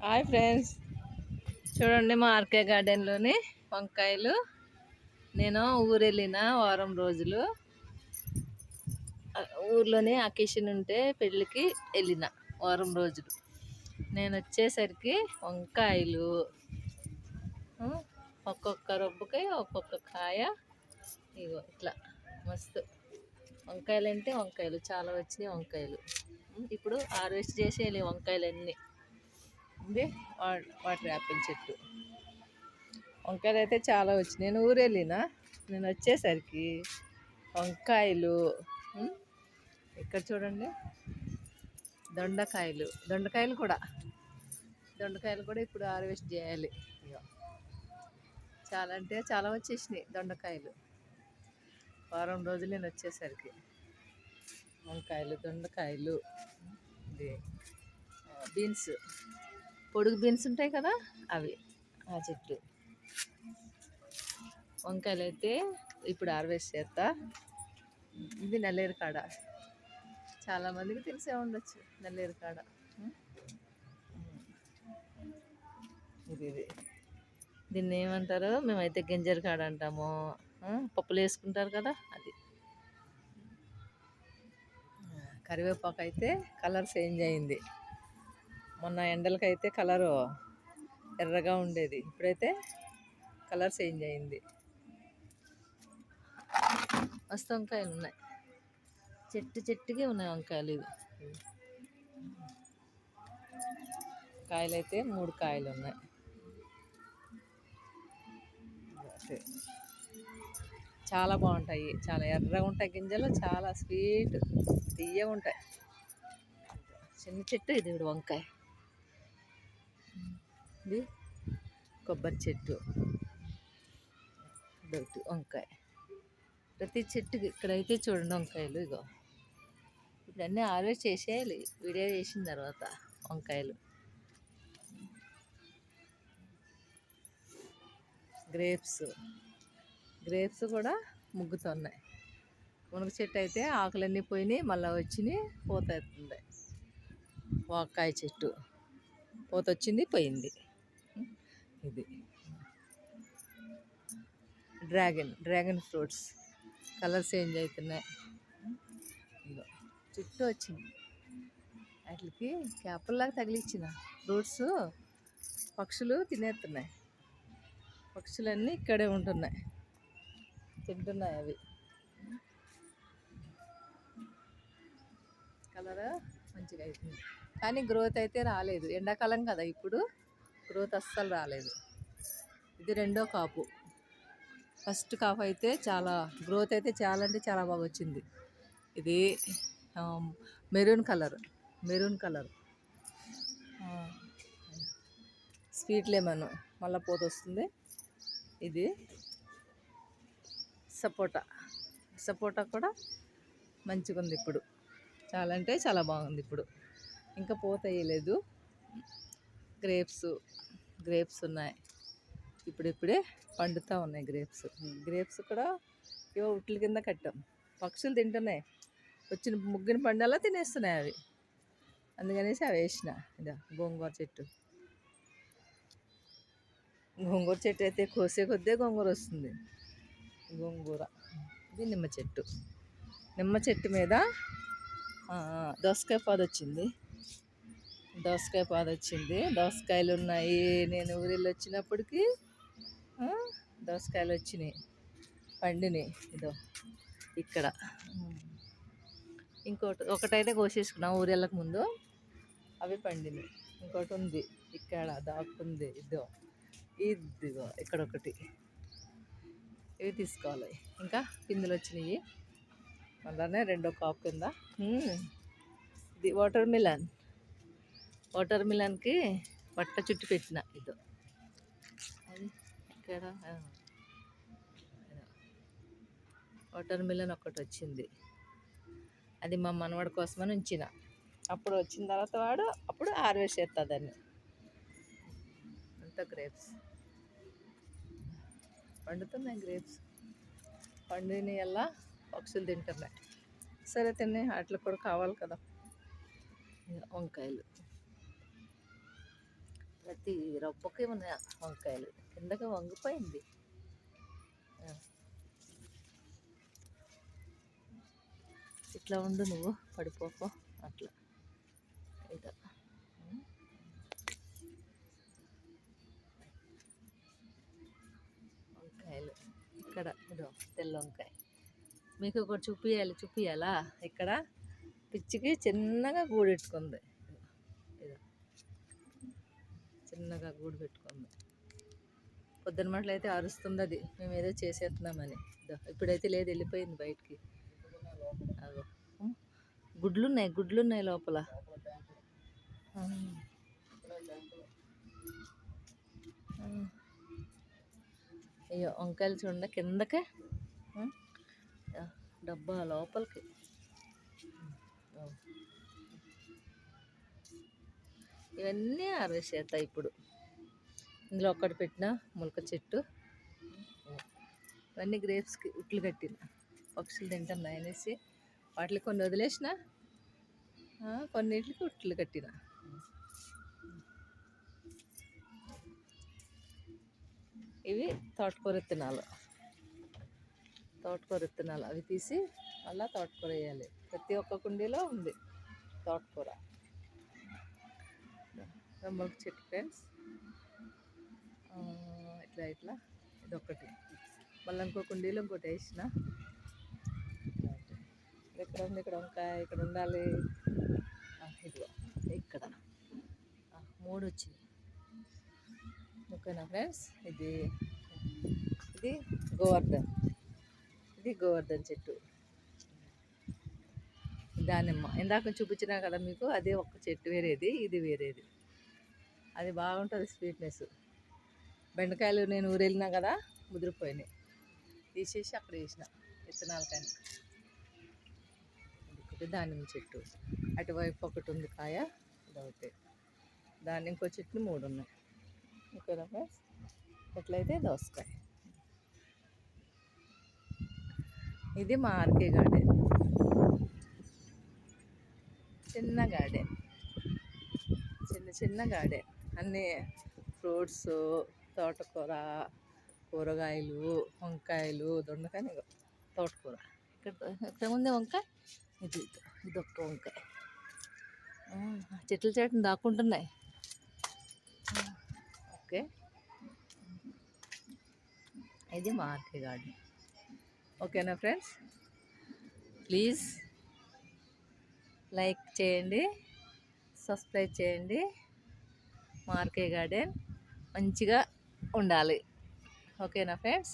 Hi friends, చూడండి మా RK గార్డెన్లోని వంకాయలు. నేను ఊరు వెళ్ళిన వారం రోజులు. ఊర్లోని అకేషన్ ఉంటే పెళ్ళికి వెళ్ళిన వారం రోజులు. నేను వచ్చేసరికి వంకాయలు ఒక్కొక్క రొబ్బుకి ఒక్కొక్క కాయ. ఇగో ఇట్లా మస్తు వంకాయలు అంటే వంకాయలు చాలా వచ్చినాయి. వంకాయలు ఇప్పుడు హార్వెస్ట్ చేసేయాలి వంకాయలన్నీ. ఇది వాటర్ యాపిల్ చెట్టు. వంకాయలు అయితే చాలా వచ్చినాయి. నేను ఊరు వెళ్ళిన నేను వచ్చేసరికి వంకాయలు. ఇక్కడ చూడండి దొండకాయలు కూడా ఇప్పుడు హార్వెస్ట్ చేయాలి. చాలా అంటే చాలా వచ్చేసినాయి దొండకాయలు. వారం రోజులు నేను వచ్చేసరికి వంకాయలు, దొండకాయలు, ఇది బీన్స్, పొడుగు బీన్స్ ఉంటాయి కదా అవి, ఆ చెట్టు. వంకాయలు అయితే ఇప్పుడు హార్వెస్ట్ చేస్తా. ఇది నల్లేరు కాడ, చాలామందికి తెలిసే ఉండొచ్చు నల్లేరు కాడ. ఇది దీన్ని ఏమంటారు? మేమైతే గింజర కాడ అంటాము. పప్పులు వేసుకుంటారు కదా అది. కరివేపాకు అయితే కలర్ చేంజ్ అయింది. మొన్న ఎండలకైతే కలరు ఎర్రగా ఉండేది, ఇప్పుడైతే కలర్ చేంజ్ అయింది. మస్తు వంకాయలు ఉన్నాయి, చెట్టుకి ఉన్నాయి వంకాయలు. ఇది కాయలు అయితే 3 కాయలు ఉన్నాయి. చాలా బాగుంటాయి, చాలా ఎర్రగా ఉంటాయి గింజలు, చాలా స్వీట్ తీయగా ఉంటాయి. చిన్న చెట్టు ఇది కూడా వంకాయ. ఇది కొబ్బరి చెట్టు, దొరికి వంకాయ. ప్రతి చెట్టుకి ఇక్కడైతే చూడండి వంకాయలు. ఇగో ఇప్పుడు అన్నీ హార్వెస్ట్ చేసేయాలి వీడియో చేసిన తర్వాత. వంకాయలు, గ్రేప్స్ కూడా ముగ్గుతున్నాయి. మునగ చెట్టు అయితే ఆకులన్నీ పోయినాయి, మళ్ళీ వచ్చినాయి, పూత అవుతుంది. వంకాయ చెట్టు పూత వచ్చింది, పోయింది. ఇది డ్రాగన్ ఫ్రూట్స్ కలర్ చేంజ్ అవుతున్నాయి. ఇదో చుట్టూ వచ్చింది, వాటికి క్యాపుల్లాగా తగిలిచ్చిన ఫ్రూట్స్ పక్షులు తినేస్తున్నాయి. పక్షులన్నీ ఇక్కడే ఉంటున్నాయి, తింటున్నాయి అవి. కలర్ మంచిగా అవుతుంది, కానీ గ్రోత్ అయితే రాలేదు. ఎండాకాలం కదా, ఇప్పుడు గ్రోత్ అస్సలు రాలేదు. ఇది రెండో కాపు. ఫస్ట్ కాపు అయితే చాలా గ్రోత్ అయితే చాలా అంటే చాలా బాగా వచ్చింది. ఇది మెరూన్ కలర్ స్వీట్ లెమన్, మళ్ళీ పోత వస్తుంది. ఇది సపోటా కూడా మంచిగా ఉంది ఇప్పుడు, చాలా అంటే చాలా బాగుంది ఇప్పుడు. ఇంకా పూత వేయలేదు. గ్రేప్స్ ఉన్నాయి, ఇప్పుడే పండుతూ ఉన్నాయి. గ్రేప్స్ కూడా ఏవో ఉట్ల కింద కట్టాం, పక్షులు తింటున్నాయి. వచ్చిన ముగ్గిన పండల్లా తినేస్తున్నాయి అవి, అందుకనేసి అవి వేసిన. ఇదా గోంగూర చెట్టు అయితే కోసే కొద్దే గోంగూర వస్తుంది. ఇది నిమ్మ చెట్టు మీద దోసకాయ పాదు వచ్చింది. దోసకాయలు ఉన్నాయి. నేను ఊరిలో వచ్చినప్పటికి దోసకాయలు వచ్చినాయి, పండినాయి. ఇదో ఇక్కడ ఒకటైతే కోసేసుకున్నాం ఊరు వెళ్ళక ముందు, అవి పండినాయి. ఇంకోటి ఉంది ఇక్కడ దాక్కుంది. ఇదిగో ఇక్కడ ఒకటి, ఇవి తీసుకోవాలి. ఇంకా పిందులు వచ్చినాయి, అలానే రెండో కాపు కింద. ఇది వాటర్ మిలన్కి పట్ట చుట్టి పెట్టిన. ఇదో అది ఇక్కడ వాటర్ మిలన్ ఒకటి వచ్చింది, అది మా మనవాడి కోసమని ఉంచిన. అప్పుడు వచ్చిన తర్వాత వాడు అప్పుడు హార్వెస్ట్ చేస్తుంది దాన్ని. అంతా గ్రేప్స్ పండుతున్నాయి. గ్రేప్స్ పండిన వల్ల పక్షులు తింటున్నాయి. సరే తిన్నాయి, వాటికి కూడా కావాలి కదా. వంకాయలు ప్రతి రొప్పకి ఉన్నాయి వంకాయలు, కిందకి వంగిపోయింది. ఇట్లా ఉండు, నువ్వు పడిపోకో అట్లా. ఇదో వంకాయలు ఇక్కడ, ఇదో తెల్ల వంకాయ. మీకు ఒకటి చూపియాలా? ఇక్కడ పిచ్చికి చిన్నగా గూడు పెట్టుకుంది. ఇదో చిన్నగా గూడు పెట్టుకుంది. పొద్దున మట్లు అయితే అరుస్తుంది అది, మేము ఏదో చేసేస్తున్నామని. ఇప్పుడైతే లేదు, వెళ్ళిపోయింది బయటికి. అగో గుడ్లున్నాయి లోపల. అయ్యో వంకాయలు చూడండి కిందకే, డబ్బా లోపలికి. ఇవన్నీ ఆరేసేస్తాయి ఇప్పుడు. ఇందులో ఒక్కటి పెట్టిన మొలక చెట్టు. ఇవన్నీ గ్రేప్స్కి ఉట్లు కట్టిన, పక్షులు తింటున్నాయి అనేసి వాటికి కొన్ని వదిలేసిన, కొన్నిటికి ఉట్లు కట్టిన. ఇవి తోటకూర విత్తనాలు, అవి తీసి మళ్ళీ తోటకూర వేయాలి. ప్రతి ఒక్క కుండీలో ఉంది తోటకూర. మొలక చెట్టు ఫ్రెండ్స్, ఇట్లా ఇదొక్కటి. మళ్ళీ ఇంకో కుండీలో ఇంకోటి వేసిన. ఇక్కడ ఉంది, ఇక్కడ వంకాయ ఇక్కడ ఉండాలి. ఇదిగో ఇక్కడ 3 వచ్చింది. ఓకేనా ఫ్రెండ్స్? ఇది గోవర్ధన్ చెట్టు. దానిమ్మ ఇందాక చూపించినా కదా మీకు, అదే ఒక చెట్టు వేరేది, ఇది వేరేది. అది బాగుంటుంది స్వీట్నెస్. బెండకాయలు నేను ఊరెళ్ళినా కదా, ముదిరిపోయినాయి, తీసేసి అక్కడ వేసిన విత్తనాలు. కానీ ఇది దానిమ్మ చెట్టు. అటువైపు ఒకటి ఉంది కాయ, ఇదొకటి. దాని ఇంకో చెట్లు 3 ఉన్నాయి. ఓకేనా ఫ్రెండ్స్? ఎట్లయితే దోసకాయ. ఇది మా ఆర్కే గార్డెన్, చిన్న గార్డెన్, చిన్న గార్డెన్. అన్నీ ఫ్రూట్స్, తోటకూర, కూరగాయలు, వంకాయలు, దొండకాయ, తోటకూర. ఇక్కడ ఉంది వంకాయ. ఇదొక్క వంకాయ. చెట్లు దాక్కుంటున్నాయి. ఓకే, ఇది మా ఆర్కే గార్డెన్. ఓకేనా ఫ్రెండ్స్? ప్లీజ్ లైక్ చేయండి, సబ్స్క్రైబ్ చేయండి. మా ఆర్కే గార్డెన్ మంచిగా ఉండాలి. ఓకేనా ఫ్రెండ్స్?